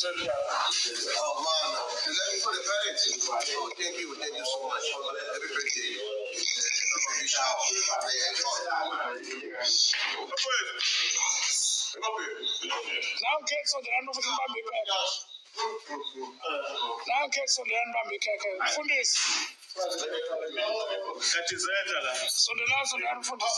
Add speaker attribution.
Speaker 1: Oh man, let me put it back into you. Oh, thank you so much. Happy birthday.
Speaker 2: Now get so the run over the baby. Now get so the run baby. Fundis.
Speaker 3: That is right.
Speaker 2: So the last of the run fundis.